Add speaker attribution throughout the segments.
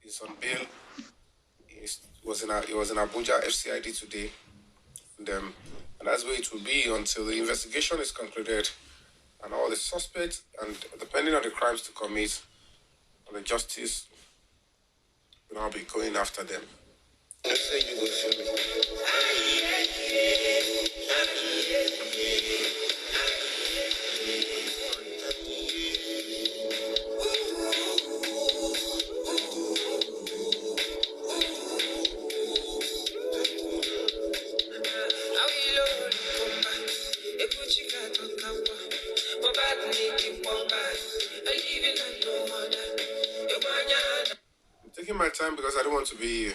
Speaker 1: He's on bail. He was in Abuja FCID today. And that's where it will be until the investigation is concluded and all the suspects, and depending on the crimes to commit, the justice will now be going after them. I'm taking my time because I don't want to be.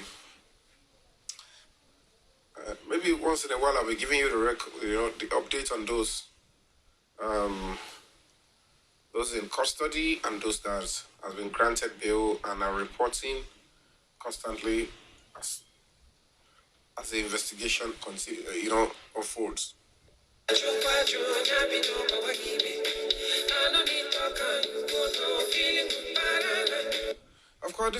Speaker 1: Maybe once in a while I'll be giving you the update on those in custody and those that has been granted bail and are reporting constantly as the investigation unfolds. Of course,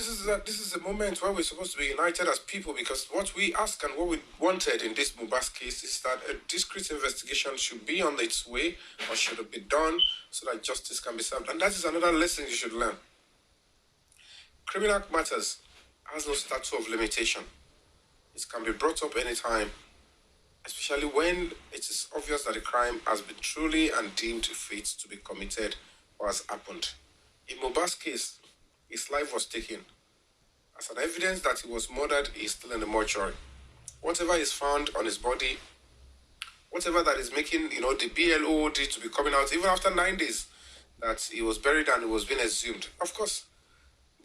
Speaker 1: this is a moment where we're supposed to be united as people, because what we ask and what we wanted in this Mubas case is that a discreet investigation should be on its way, or should have been done, so that justice can be served. And that is another lesson you should learn. Criminal matters has no statute of limitation. It can be brought up anytime, especially when it is obvious that the crime has been truly and deemed fit to be committed or has happened. In Mubas case, his life was taken. As an evidence that he was murdered, he is still in the mortuary. Whatever is found on his body, whatever that is making, the BLOD to be coming out, even after 9 days that he was buried and it was being exhumed. Of course,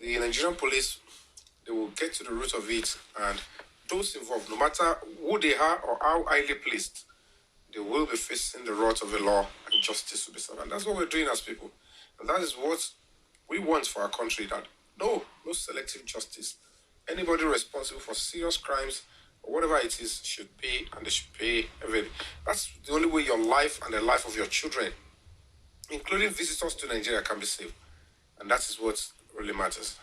Speaker 1: the Nigerian police, they will get to the root of it, and those involved, no matter who they are or how highly placed, they will be facing the wrath of the law, and justice will be served. And that's what we're doing as people. And that is what we want for our country, that no selective justice. Anybody responsible for serious crimes or whatever it is should pay, and they should pay everything. That's the only way your life and the life of your children, including visitors to Nigeria, can be saved. And that is what really matters.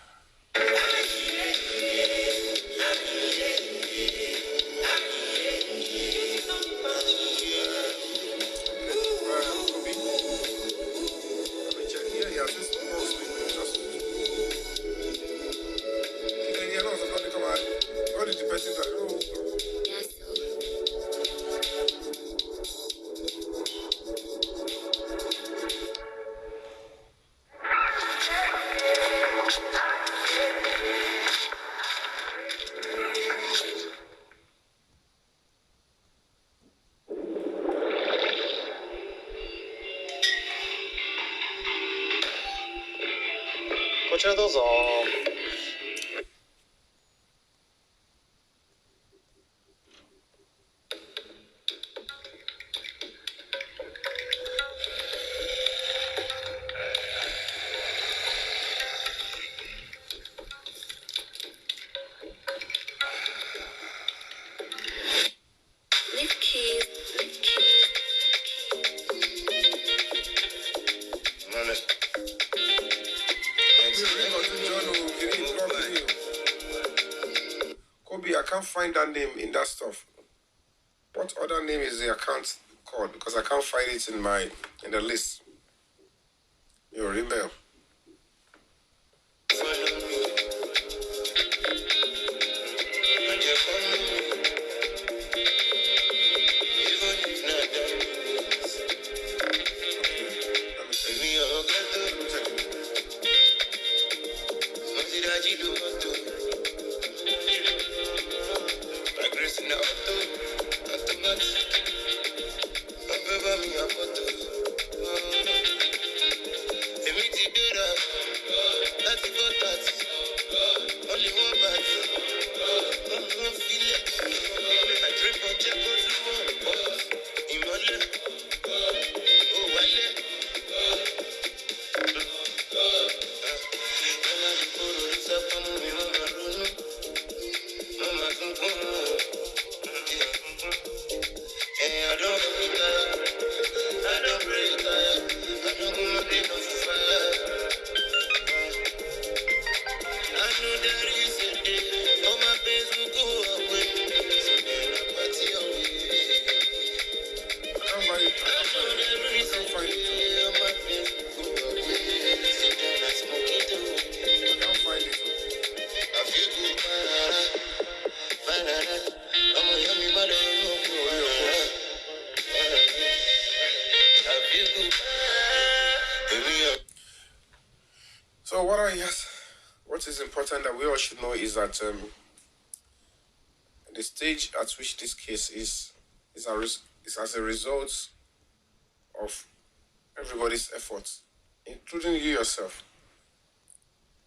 Speaker 1: I can't find that name in that stuff. What other name is the account called? Because I can't find it in the list. Your email. I know there is what is important that we all should know is that the stage at which this case is as a result of everybody's efforts, including you yourself.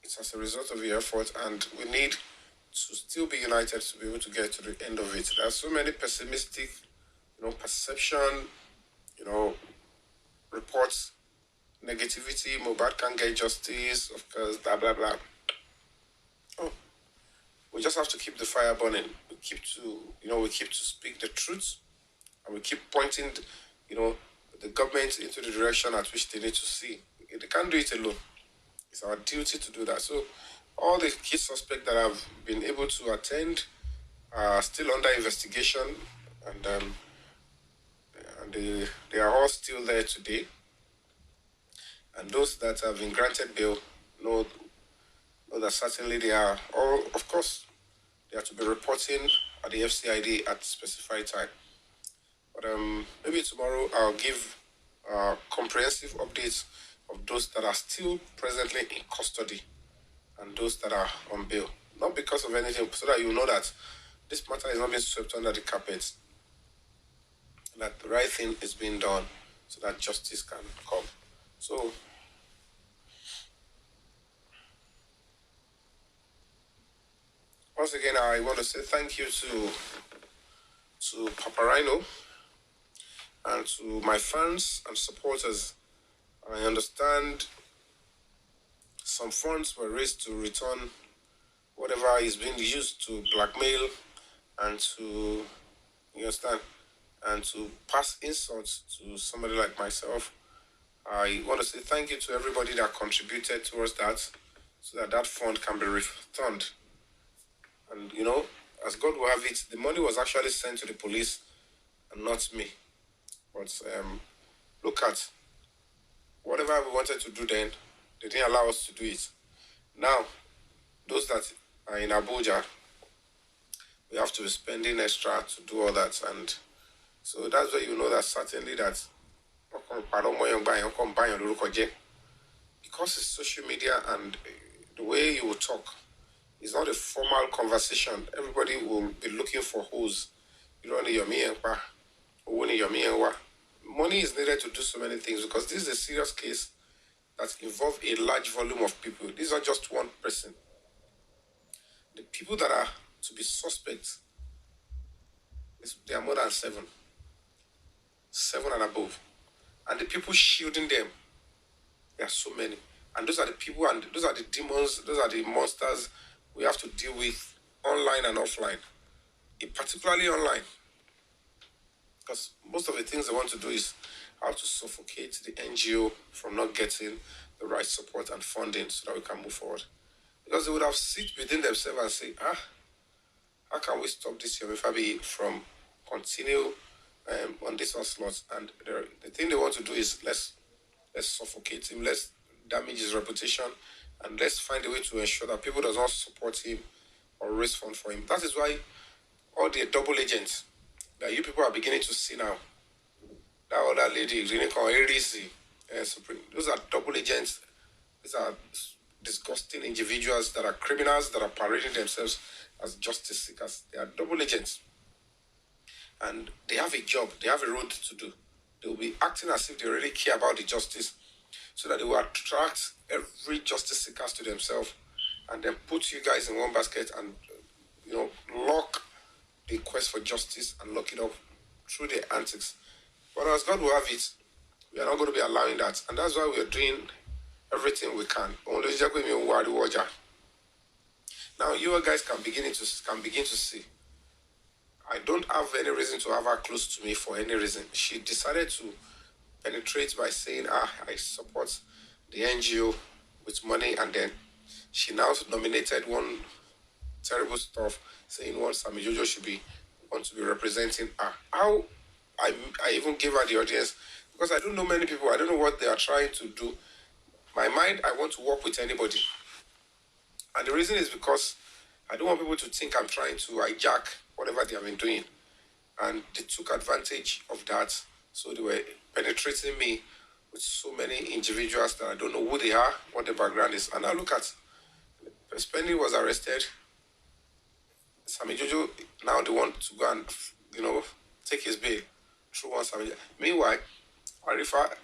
Speaker 1: It's as a result of your effort, and we need to still be united to be able to get to the end of it. There are so many pessimistic, perception, you know, reports, negativity. Mohbad can't get justice, of course, blah blah blah. Oh, we just have to keep the fire burning. We keep to speak the truth, and we keep pointing, the government into the direction at which they need to see. They can't do it alone. It's our duty to do that. So, all the key suspects that have been able to attend are still under investigation, and they are all still there today. And those that have been granted bail know that certainly they are all, of course, they have to be reporting at the FCID at specified time. But maybe tomorrow I'll give comprehensive updates of those that are still presently in custody and those that are on bail. Not because of anything, so that you know that this matter is not being swept under the carpet, that the right thing is being done so that justice can come. So, once again, I want to say thank you to Papa Rhino and to my fans and supporters. I understand some funds were raised to return whatever is being used to blackmail and to, you understand, and to pass insults to somebody like myself. I want to say thank you to everybody that contributed towards that, so that that fund can be returned. And, as God will have it, the money was actually sent to the police and not me. But look at whatever we wanted to do then, they didn't allow us to do it. Now, those that are in Abuja, we have to be spending extra to do all that. And so that's why you know that certainly that because it's social media and the way you will talk is not a formal conversation. Everybody will be looking for hoes. You don't need Yomi and Pa. Money is needed to do so many things because this is a serious case that involves a large volume of people. These are just one person. The people that are to be suspects, they are more than seven and above. And the people shielding them, there are so many. And those are the people, and those are the demons, those are the monsters we have to deal with online and offline, particularly online. Because most of the things they want to do is how to suffocate the NGO from not getting the right support and funding so that we can move forward. Because they would have sit within themselves and say, how can we stop this Yomi fabiyi from continue on this onslaught? And the thing they want to do is let's suffocate him, let's damage his reputation, and let's find a way to ensure that people does not support him or raise funds for him. That is why all the double agents that you people are beginning to see now, that other lady, Supreme, those are double agents. These are disgusting individuals that are criminals that are parading themselves as justice seekers. They are double agents. And they have a job, they have a road to do. They will be acting as if they really care about the justice so that they will attract every justice seekers to themselves and then put you guys in one basket and, lock the quest for justice and lock it up through their antics. But as God will have it, we are not going to be allowing that. And that's why we are doing everything we can. Now you guys can begin to see. I don't have any reason to have her close to me for any reason. She decided to penetrate by saying, I support the NGO with money, and then she now nominated one terrible stuff, saying one Sammy Jojo should want to be representing her. How I even gave her the audience, because I don't know many people, I don't know what they are trying to do. My mind, I want to work with anybody. And the reason is because I don't want people to think I'm trying to hijack whatever they have been doing. And they took advantage of that. So they were penetrating me with so many individuals that I don't know who they are, what their background is. And now look at Spending was arrested. Sami Jojo now they want to go and take his bail through one Sami. Meanwhile, Arifa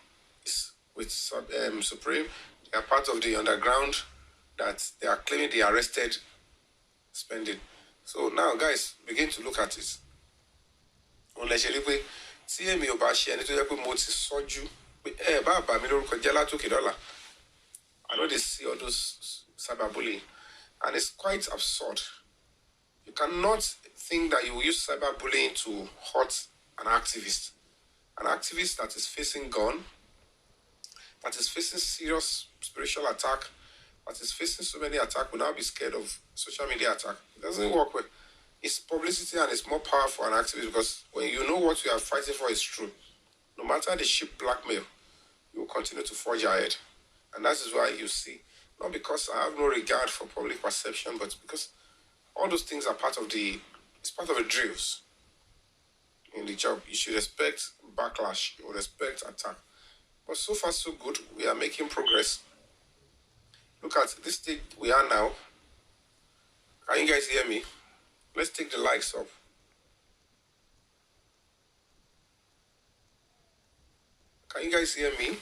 Speaker 1: is with Supreme. They are part of the underground that they are claiming they arrested spending. So now, guys, begin to look at it. Unless you pé tí èmi ò bá ṣe ẹni tó jẹ́ pé mo ti sọ́jú pé bá bà mí lórúkọ jẹ́ látòkè dọ́là. I know they see all those cyberbullying, and it's quite absurd. You cannot think that you will use cyberbullying to hurt an activist. An activist that is facing gun, that is facing serious spiritual attack, that is facing so many attacks, will now be scared of social media attack. It doesn't work well. It's publicity and it's more powerful an activist because when you know what you are fighting for is true, no matter the cheap blackmail, you will continue to forge ahead. And that is why you see, not because I have no regard for public perception, but because all those things are it's part of the drills in the job. You should expect backlash, you would expect attack. But so far so good, we are making progress. Look at this stage we are now. Can you guys hear me? Let's take the likes up. Can you guys hear me?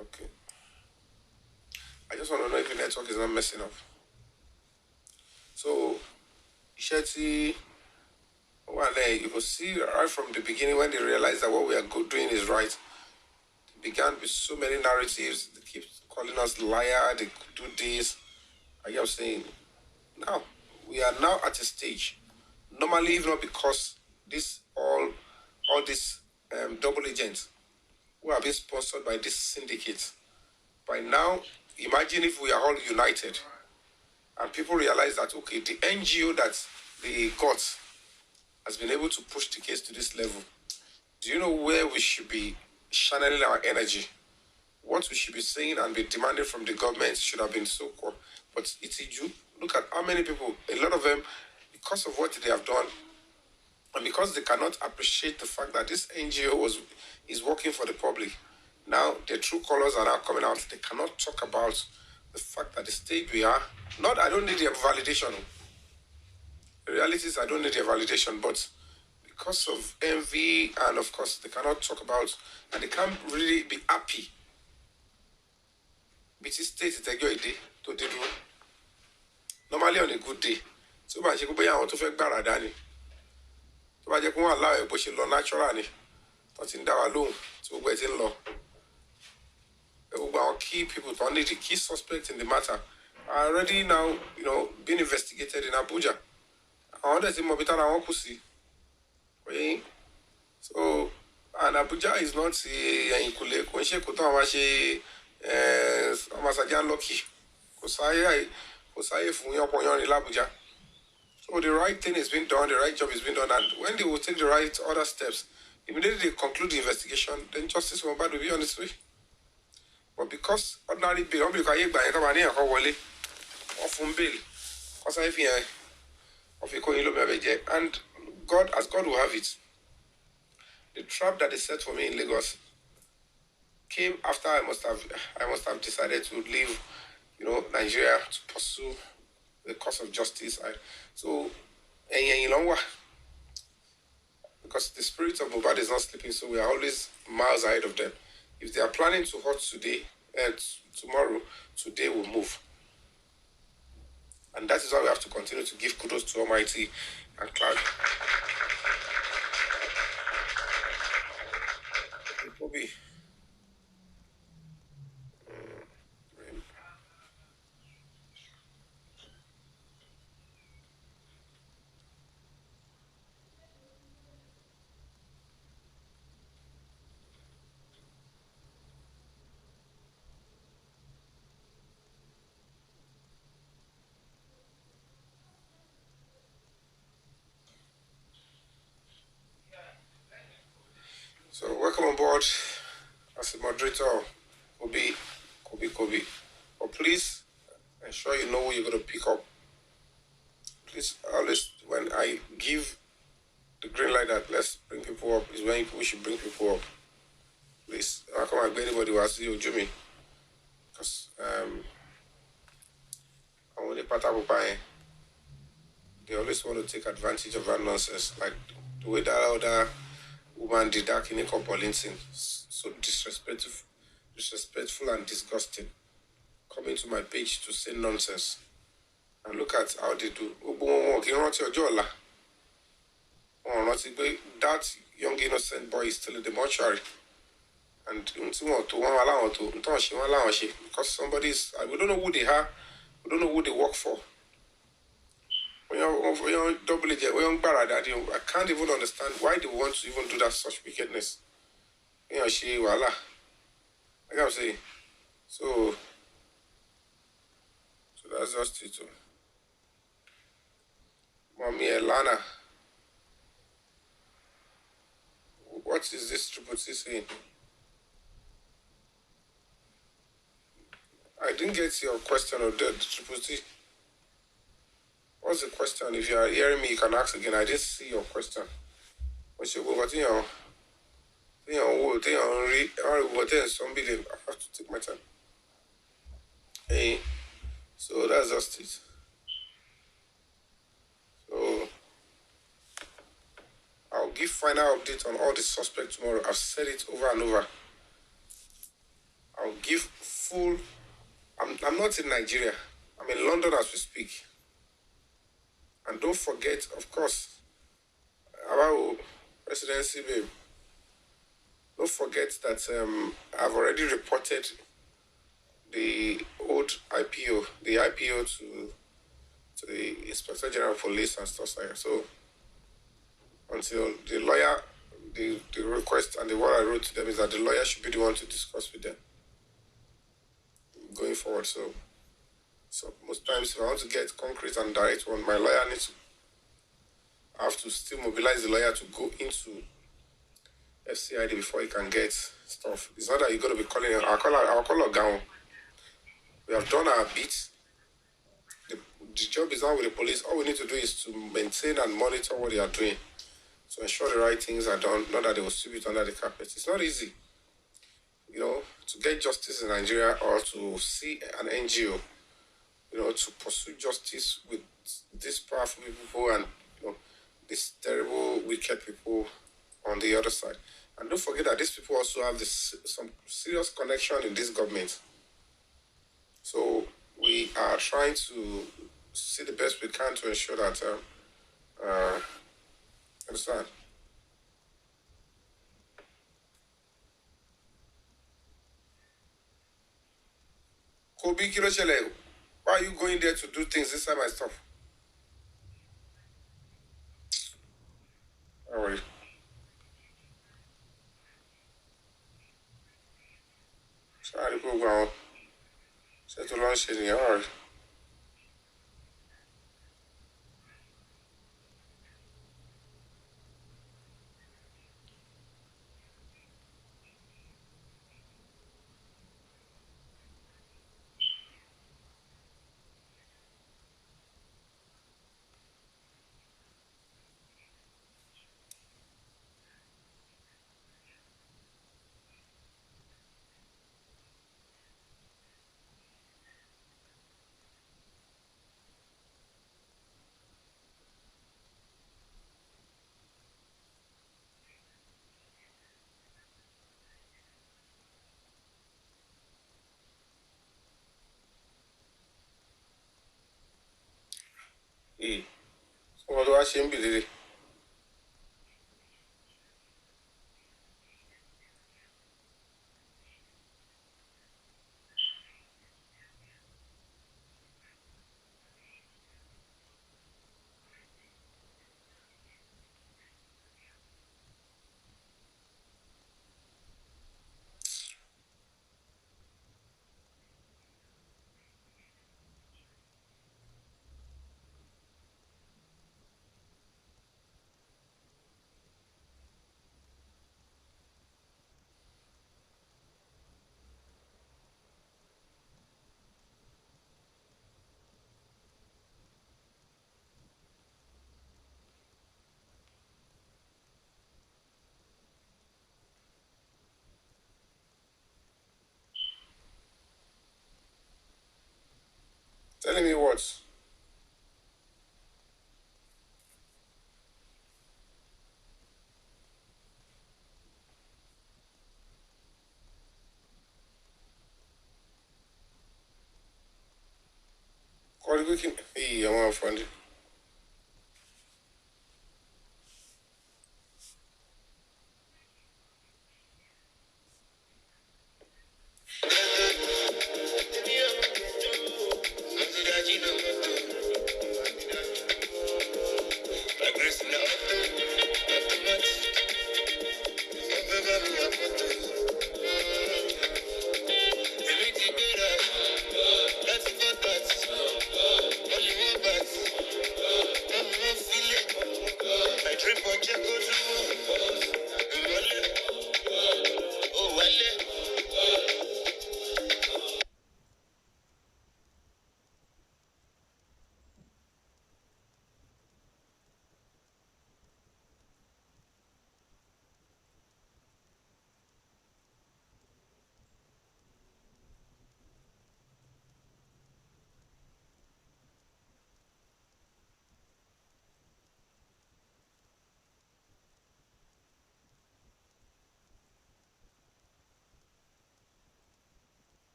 Speaker 1: Okay. I just want to know if the network is not messing up. So, Shetty, well, you could see right from the beginning when they realized that what we are doing is right. They began with so many narratives. They keep calling us liar. They do this. I am saying, now we are now at a stage. Normally, if not because all these double agents who have been sponsored by this syndicate. By now, imagine if we are all united and people realize that, okay, the NGO that they got has been able to push the case to this level. Do you know where we should be channeling our energy? What we should be saying and be demanding from the government should have been so cool. But it's you. Look at how many people, a lot of them, because of what they have done, and because they cannot appreciate the fact that this NGO is working for the public, now their true colors are now coming out. They cannot talk about the fact that the state we are. Not, I don't need their validation. The reality is I don't need their validation, but because of envy and of course they cannot talk about, and they can't really be happy. But it's state it's a good day to do. Normally on a good day. So much you go to fake baradani. So much you go allow a bush law naturally. But in that alone, so wait in law. Our key people, only the key suspects in the matter, are already now, being investigated in Abuja. I want to see more better than Okusi. So, and Abuja is not a Inkule, Konshe Kutamashi, Amasajan Loki, Kosai Funyon in Abuja. So the right thing is being done, the right job is being done, and when they will take the right other steps, immediately they conclude the investigation, then justice will be on its way. But because ordinary bail, because you buy a company and wale, often bail, because I feel of a coin and God, as God will have it, the trap that they set for me in Lagos came after I must have decided to leave, Nigeria to pursue the cause of justice. Because the spirit of Mohbad is not sleeping, so we are always miles ahead of them. If they are planning to hurt today and tomorrow, today will move. And that is why we have to continue to give kudos to Almighty and Cloud. Bobby. So welcome on board as a moderator, Kobe. But please ensure you know who you're going to pick up. Please always, when I give the green light that let's bring people up, is when we should bring people up. Please, how come anybody was see Yomi? Because only part of they always want to take advantage of that nonsense. Like the way that other woman did that in Linton. So disrespectful and disgusting. Coming to my page to say nonsense. And look at how they do. That young innocent boy is still in the mortuary. And because somebody's we don't know who they are, we don't know who they work for. When you're double agent, when you're Barada, I can't even understand why they want to even do that such wickedness. She voila. Like I'm saying. So that's just it. Mommy Elana. What is this triple C saying? I didn't get your question of the triple C. What's the question? If you are hearing me, you can ask again. I didn't see your question. What's your what you know? What else? Somebody, I have to take my time. Hey, so that's just it. So I'll give final update on all the suspects tomorrow. I've said it over and over. I'll give full. I'm not in Nigeria. I'm in London as we speak. And don't forget, of course, about presidency, babe. Don't forget that I've already reported the old IPO, to the Inspector General of Police and stuff like that. So until the lawyer, the request and the what I wrote to them is that the lawyer should be the one to discuss with them going forward. So most times if I want to get concrete and direct one, my lawyer needs to I have to still mobilize the lawyer to go into FCID before he can get stuff. It's not that you're going to be calling him. I'll call a gown. We have done our bit. The job is now with the police. All we need to do is to maintain and monitor what they are doing to ensure the right things are done, not that they will sweep it under the carpet. It's not easy, to get justice in Nigeria or to see an NGO, to pursue justice with these powerful people and, these terrible, wicked people on the other side. And don't forget that these people also have some serious connection in this government. So we are trying to see the best we can to ensure that, understand? Kobi Kilochele, why are you going there to do things inside my stuff? Don't worry. Sorry, go on. Set to launch in here. All right. Hey, so what do I say? telling me what? Call the weekend. Hey, I'm on friend.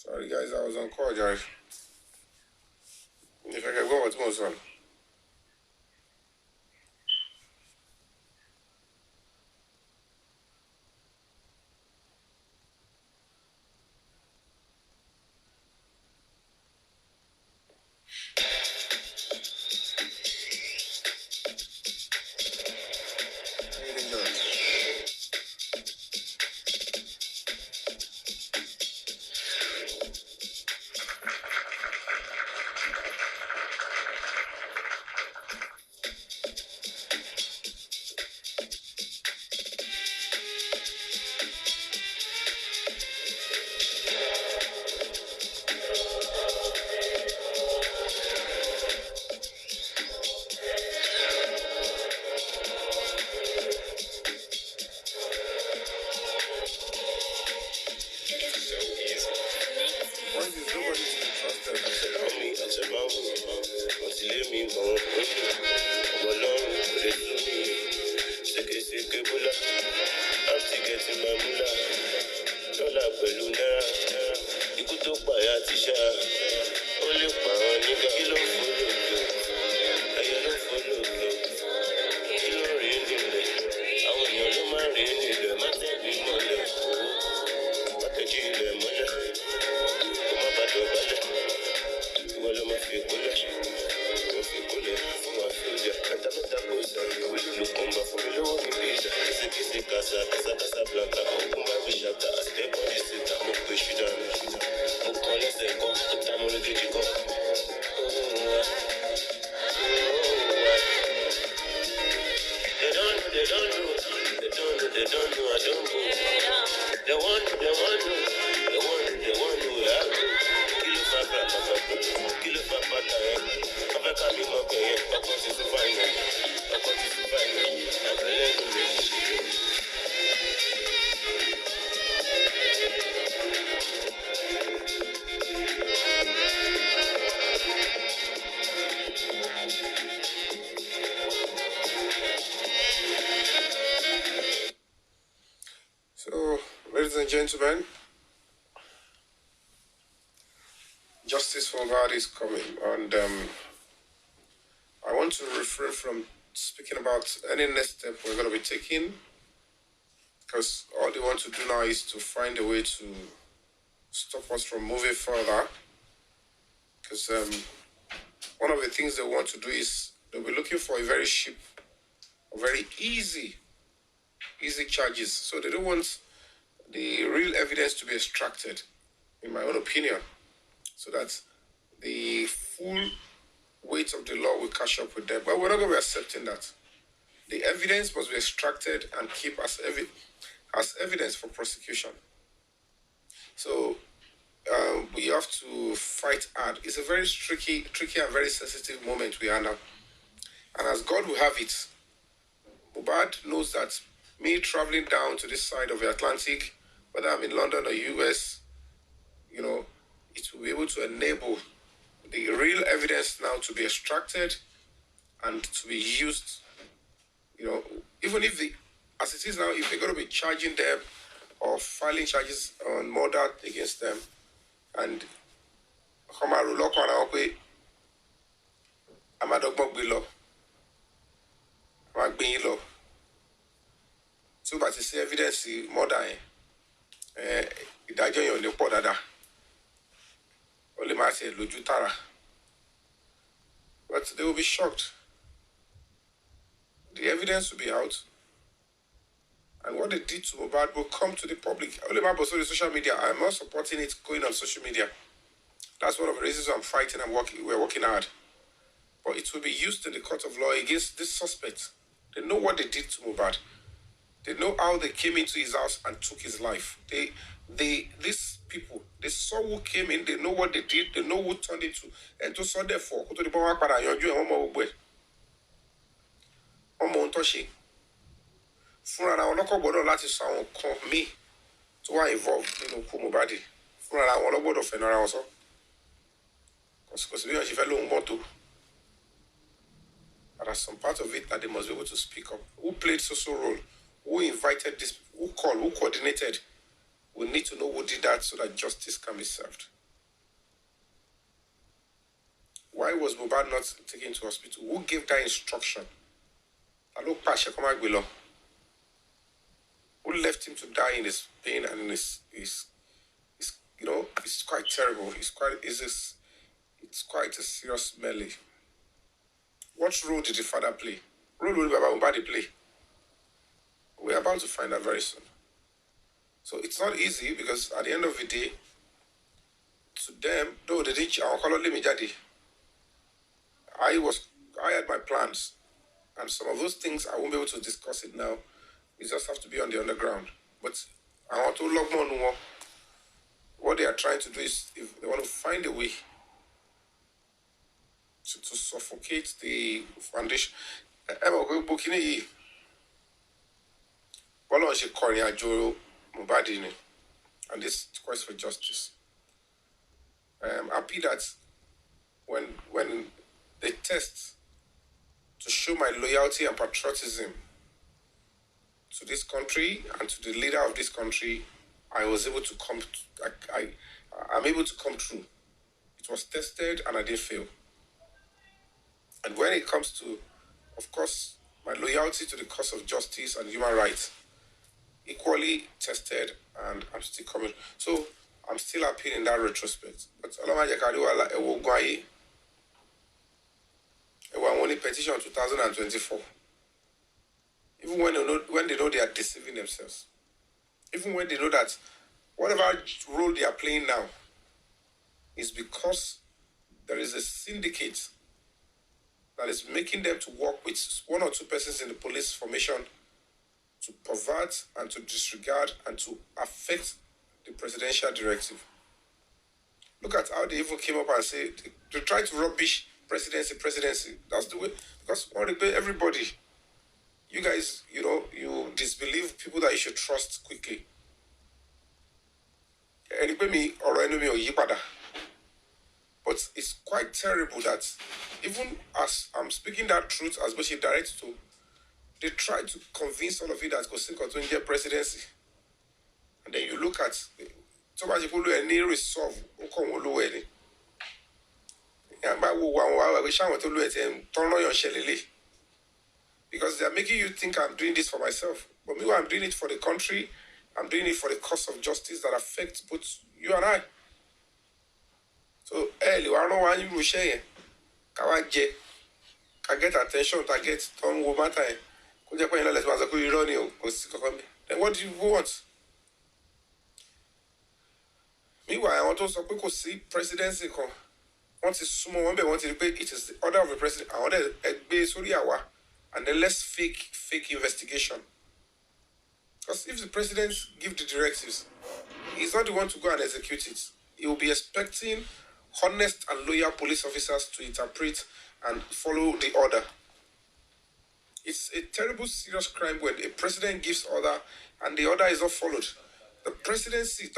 Speaker 1: Sorry guys, I was on call, Jerry. If I can go, what's going on? Ladies and gentlemen, justice for God is coming, and I want to refrain from speaking about any next step we're going to be taking, because all they want to do now is to find a way to stop us from moving further. Because one of the things they want to do is they'll be looking for a very cheap, very easy charges. So they don't want the real evidence to be extracted, in my own opinion, so that the full weight of the law will catch up with them. But we're not going to be accepting that. The evidence must be extracted and keep as evidence for prosecution. So we have to fight hard. It's a very tricky and very sensitive moment we are now. And as God will have it, Mohbad knows that me traveling down to this side of the Atlantic, whether I'm in London or US, it will be able to enable the real evidence now to be extracted and to be used. Even if as it is now, if they're going to be charging them or filing charges on murder against them, and so but it's evidence murder ìdájọ́ yẹn ò ní pọ̀ dáadáa ó lè má ṣe lójú tààrà, but they will be shocked. The evidence will be out, and what they did to Mohbad will come to the public. Only my on social media. I'm not supporting it going on social media. That's one of the reasons I'm fighting and we're working hard. But it will be used in the court of law against this suspect. They know what they did to Mohbad. They know how they came into his house and took his life. These people, they saw who came in, they know what they did, they know who turned into, and to saw therefore, to the power para yanjú ẹ̀ wọ́n mọ gbogbo ẹ̀. Wọ́n mọ ohun tó ṣe. Fúnra ara wọn lọ́kọ̀ gbọ́dọ̀ láti sọ àwọn kan míì tó wà involved nínú ikú Mohbad. Fúnra ara wọn lọ́ gbọ́dọ̀ fẹnu ara wọn sọ. Kò sí bí wọ́n ṣe fẹ́ lóhun mọ́tò. There are some part of it that they must be able to speak up. Who played social role? Who invited this? Who called? Who coordinated? We need to know who did that so that justice can be served. Why was Mohbad not taken to hospital? Who gave that instruction? Who left him to die in his pain and in his it's quite terrible. It's quite a serious melee. What role did the father play? What role did Mohbad play? We're about to find out very soon. So it's not easy, because at the end of the day, to them, though they didn't I had my plans, and some of those things I won't be able to discuss it now. We just have to be on the underground. But I want to log more. What they are trying to do is, if they want to find a way to suffocate the foundation. And this quest for justice. I am happy that when they test to show my loyalty and patriotism to this country and to the leader of this country, I was able to come. I'm able to come through. It was tested and I didn't fail. And when it comes to, of course, my loyalty to the cause of justice and human rights, equally tested, and I'm still coming. So I'm still happy in that retrospect. But only petition 2024. Even when they know they are deceiving themselves. Even when they know that whatever role they are playing now is because there is a syndicate that is making them to work with one or two persons in the police formation to pervert and to disregard and to affect the presidential directive. Look at how they even came up and say they try to rubbish presidency. That's the way, because everybody, you guys, you disbelieve people that you should trust quickly. But it's quite terrible that even as I'm speaking that truth as much direct to, they try to convince all of you that Kosinko to get presidency. And then look at so much people any resolve come any. Because they are making you think I'm doing this for myself. But meanwhile, I'm doing it for the country. I'm doing it for the cause of justice that affects both you and I. So, you are not one you share. Can get attention, I get don't go matter. Then what do you want? Meanwhile, I want to say people see presidency come. Want to sumo one, want to it is the order of the president. I want to be sorry and then let's fake investigation. Because if the president give the directives, he's not the one to go and execute it. He will be expecting honest and loyal police officers to interpret and follow the order. It's a terrible, serious crime when a president gives order and the order is not followed. The presidency,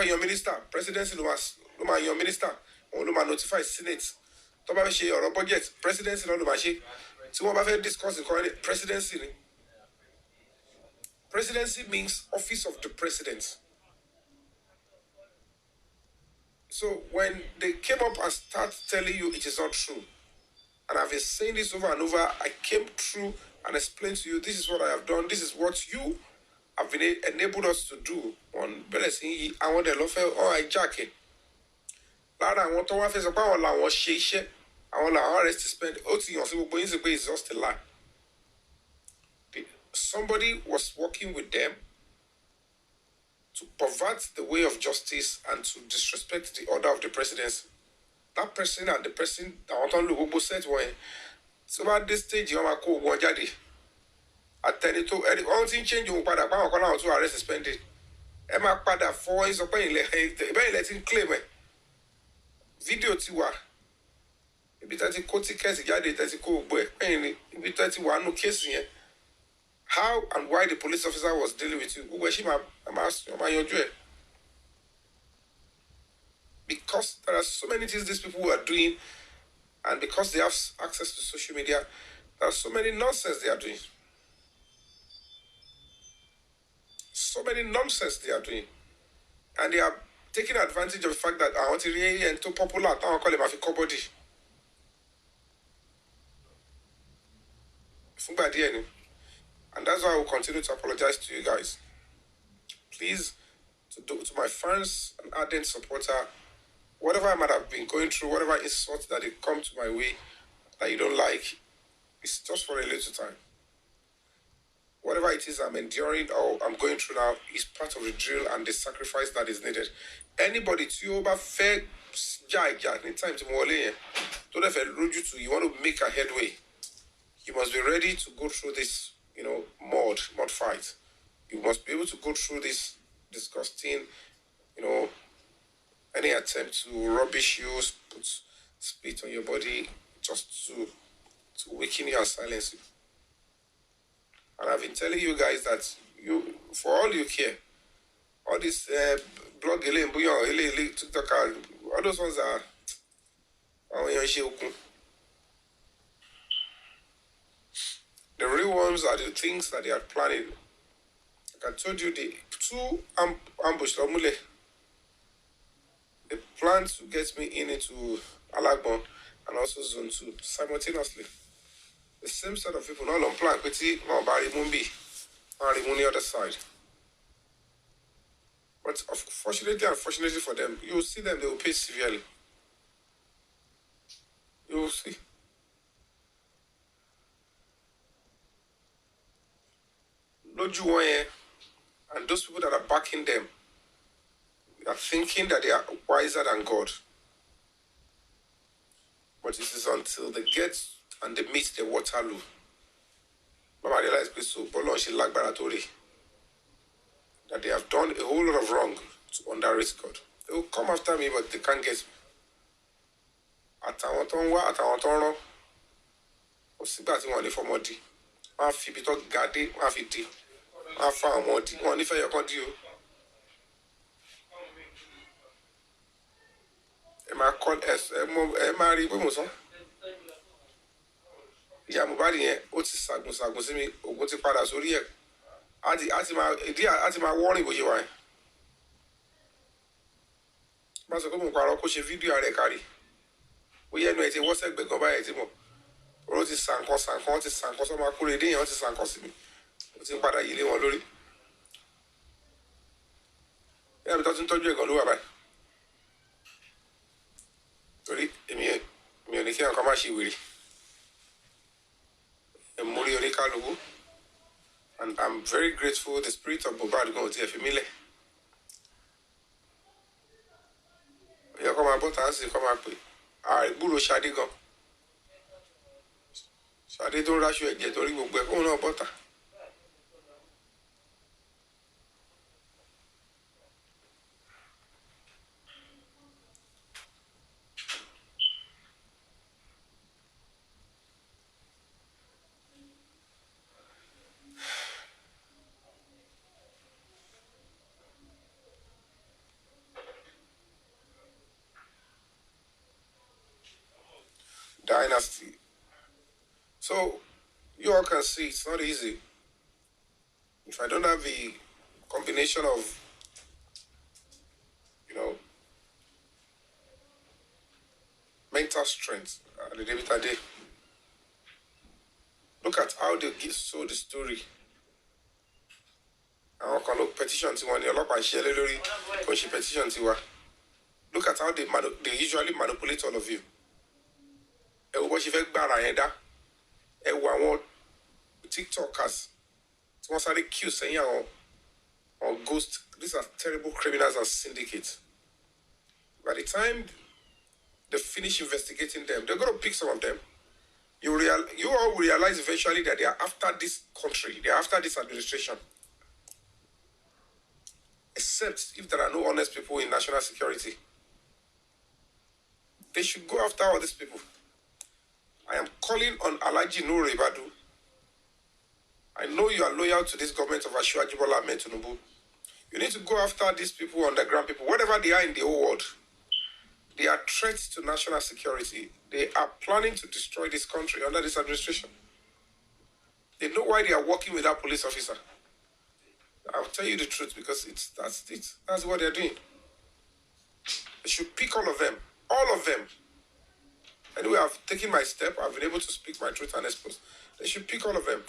Speaker 1: your minister, presidency, your minister, or notify Senate. Or budget, presidency, no machine. So what discuss the current presidency. Presidency means office of the president. So when they came up and start telling you it is not true, and I've been saying this over and over, I came through and explained to you, this is what I have done, this is what you have been enabled us to do on Belesi. I want the law or hijacking. Lara, I want to have a power, I want shake. I want our arrest to spend OT on civil is just a lie. Somebody was working with them to pervert the way of justice and to disrespect the order of the presidency. That person and the person that want to look both said when so at this stage you are go one jadi. Attend to any one thing change you pada pa on to arrest suspended. Emma pada for is open letting claim video tiwa. Ibi tati koti case jáde tati ko gbo e ibi tati wa nu case yẹn. How and why the police officer was dealing with you? Because there are so many things these people are doing, and because they have access to social media, there are so many nonsense they are doing. So many nonsense they are doing. And they are taking advantage of the fact that I want to really and too popular, I call him a body. And that's why I will continue to apologize to you guys. Please, to my fans and ardent supporter, whatever I might have been going through, whatever insults that they come to my way that you don't like, it's just for a little time. Whatever it is I'm enduring or I'm going through now is part of the drill and the sacrifice that is needed. Anybody to you over fair anytime to don't have to you want to make a headway. You must be ready to go through this, mud fight. You must be able to go through this disgusting, any attempt to rubbish you, put spit on your body just to weaken you and silence you. And I've been telling you guys that for all you care, all this blog, TikTok, all those ones are the real ones are the things that they are planning. Like I told you, the two ambush, they plan to get me into Alagbon and also Zone 2 simultaneously. The same set of people, not on plan, Petit, not Barry Mumbi, and the other side. But fortunately, unfortunately for them, you will see them, they will pay severely. You will see. And those people that are backing them are thinking that they are wiser than God. But it is until they get and they meet the Waterloo. Mama realize that they have done a whole lot of wrong to underrate God. They will come after me, but they can't get me. Àtàwọn kò sígbà tí wọ́n lè fọmọ di. Wọ́n á fi ibi tó ga dé, wọ́n á fi di. Wọ́n á fa ọmọ di. Wọ́n nífẹ̀ẹ́ yọkan di o. Ẹ máa rí pé mo sọ. Ìyá Mohbad yẹn ó ti ṣàgùn sí mi, ògùn ti padà sórí ẹ̀. àti máa wọ́rìn bó ṣe wà yẹn. Má sọ pé mo parọ́ kó ṣe fídíò rẹ̀ kárí. Bóyá ẹnu ẹ̀ ti wọ́sẹ̀ gbẹ̀gàn báyìí tí mo. Oró ti sànkàn wọ́n ti sànkàn sọ́mọ akúrèdé yẹn wọ́n ti sànkàn sí mi. Mo ti ń padà yí lé wọn lórí. Bí àbí tó ti ń tọ́jú ẹ̀gàn ló wà báyìí. Torí èmi ò ní kí nǹkan má ṣe wèrè. Mórí oníkálukú. And I'm very grateful the spirit of Mohbad gan ti ẹ̀ fi mí lẹ̀. Ìyá kọ́ máa bọ́ tà á sì kọ́ máa pè. Àìgbúrò Ṣadé gan. Ṣadé tó ń ráṣọ ẹ̀jẹ̀ torí gbogbo ẹ̀ kóun náà bọ́ta. Dynasty. So you all can see it's not easy. If I don't have the combination of, mental strength, the David Ade, look at how they sold the story. Àwọn kan ló petition tí wọ́n ní ọlọ́pàá ń ṣe lé lórí kò ń ṣe petition tiwa. Look at how they usually manipulate all of you. Ẹ wo bó ṣe fẹ́ gbára yẹn dá. Ẹ wo àwọn TikTokers tí wọ́n sáré queue sẹ́yìn àwọn ghost. These are terrible criminals and syndicates. By the time they finish investigating them, they're going to pick some of them. You all will realize eventually that they are after this country. They are after this administration. Except if there are no honest people in national security. They should go after all these people. I am calling on Alhaji Nure Ibadu. I know you are loyal to this government of Asiwaju Bola Ahmed Tinubu. You need to go after these people, underground people, whatever they are in the whole world. They are threats to national security. They are planning to destroy this country under this administration. They know why they are working with that police officer. I'll tell you the truth because that's what they're doing. They should pick all of them. All of them. Anyway, I've taken my step. I've been able to speak my truth and expose. They should pick all of them.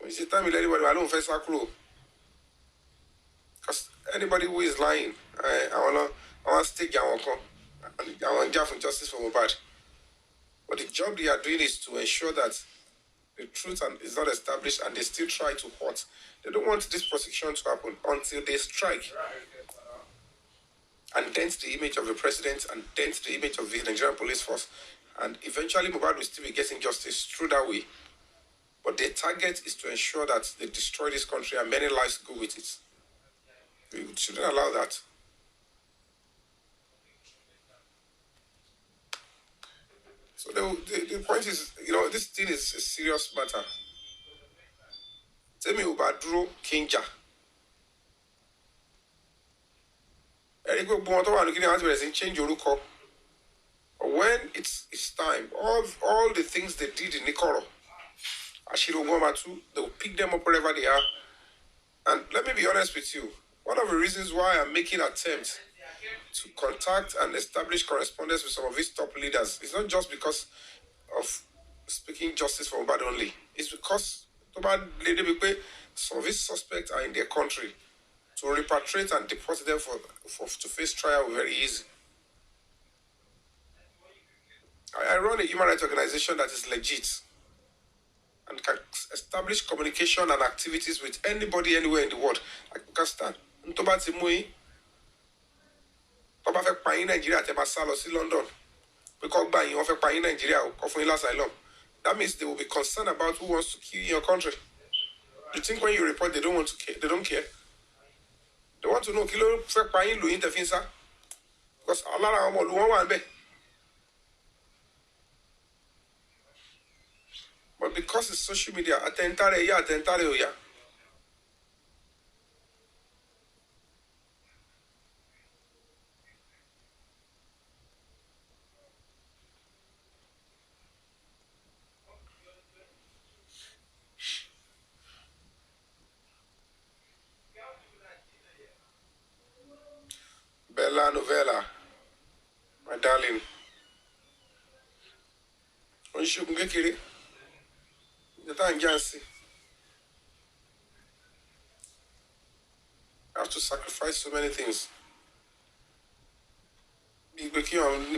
Speaker 1: It's the time anybody alone face acro. Because anybody who is lying, I want to take your one. I want to for justice for Mohbad. But the job they are doing is to ensure that the truth is not established and they still try to hurt. They don't want this prosecution to happen until they strike and dent the image of the president and dent the image of the Nigerian police force. And eventually Mohbad will still be getting justice through that way. But their target is to ensure that they destroy this country and many lives go with it. We shouldn't allow that. So the point is, this thing is a serious matter. Tell me about Drew Kinja. Change your look. When it's time, all the things they did in Nikoro, they will pick them up wherever they are. And let me be honest with you. One of the reasons why I'm making attempts to contact and establish correspondence with some of these top leaders is not just because of speaking justice for Mohbad only. It's because some of these suspects are in their country. To repatriate and deport them to face trial very easy. I run a human rights organization that is legit and can establish communication and activities with anybody anywhere in the world. Like Pakistan. Ntoba ti mui. Toba fẹ́ pa yín Nigeria tẹ́ bá sá lọ sí London. Because gba yín wọ́n fẹ́ pa yín Nigeria kò fún yín asylum. That means they will be concerned about who wants to kill you in your country. You think when you report they don't care? They want to know kilo fẹ́ pa yín lu yín tẹ́ fi ń sá. Because alára àwọn ọmọ ìlú wọn wà níbẹ̀. But because it's social media, atentare oya. novella, my darling. When you can get it, the time you see. I have to sacrifice so many things.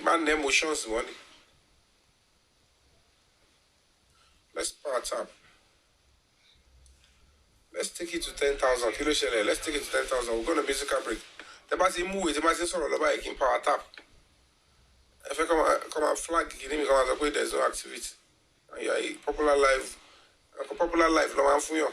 Speaker 1: Man, emotions, money. Let's part up. Let's take it to 10,000. Let's take it to 10,000. We're going to musical break. The basi move. The basi sort of like in power tap. If I come and flag, you need come and there's no activity. And you're a popular live. A popular live. No one for you.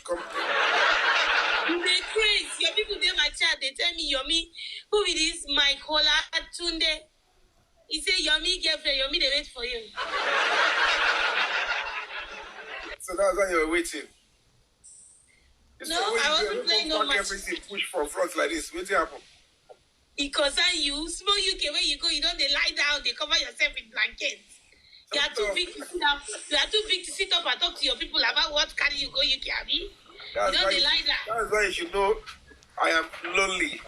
Speaker 1: Come.
Speaker 2: You dey crazy. Your people dey my chat. They tell me, Yomi, who it is? My caller Tunde. He say, Yomi girlfriend, Yomi they wait for you.
Speaker 1: So that's why you were waiting.
Speaker 2: No, I wasn't playing no match.
Speaker 1: Everything push from front like this. What's happen?
Speaker 2: It concern you. Small UK where you go, you don't they lie down. They cover yourself with blankets. You are too big to sit up. You are too big to sit up and talk to your people about what carry you go UK. Abi? You don't they lie down.
Speaker 1: That's why you should know I am lonely.